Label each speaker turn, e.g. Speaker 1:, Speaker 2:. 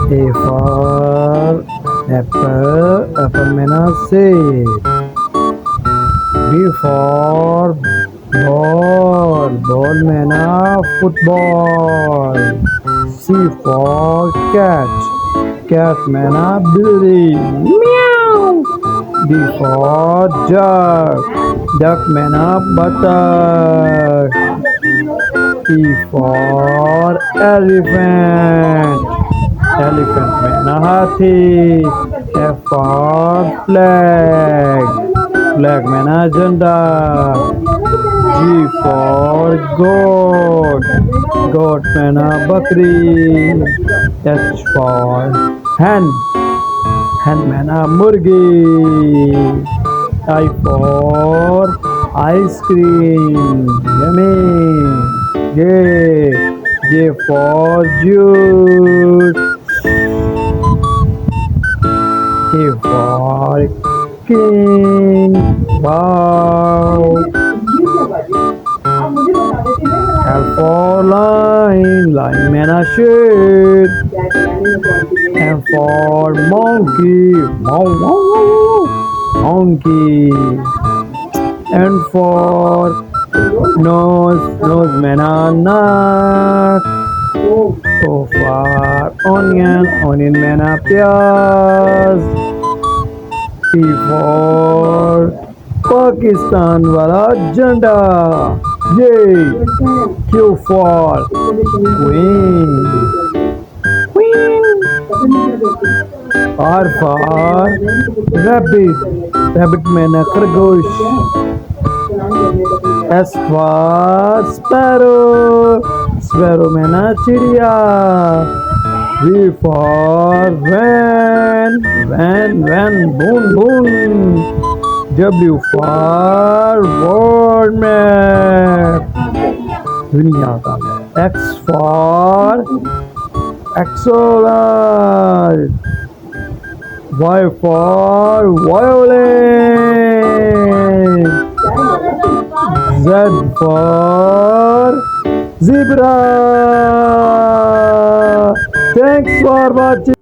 Speaker 1: A for apple, apple means seed. B for ball, ball means football. C for cat, cat means building. Meow. D for duck, duck means buttock. E for elephant, elephant means hathi. F for flag, flag means janda. G for goat, goat means bakri. H for hen, hen means murgi. I for ice cream, yummy. J for juice. K for king, wow. L for lion, lion means sheep. M for monkey, monkey. N for nose, nose means nut. O for onion, onion means pyaz. P for Pakistan wala janda. Yay! Q for queen, queen. R for rabbit, rabbit means खरगोश. S for sparrow, sparrow means चिड़िया. V for van, van, van, boon, boon. W for world map, दुनिया का. X for axolotl. Y for violin. Z for zebra. Thanks for watching.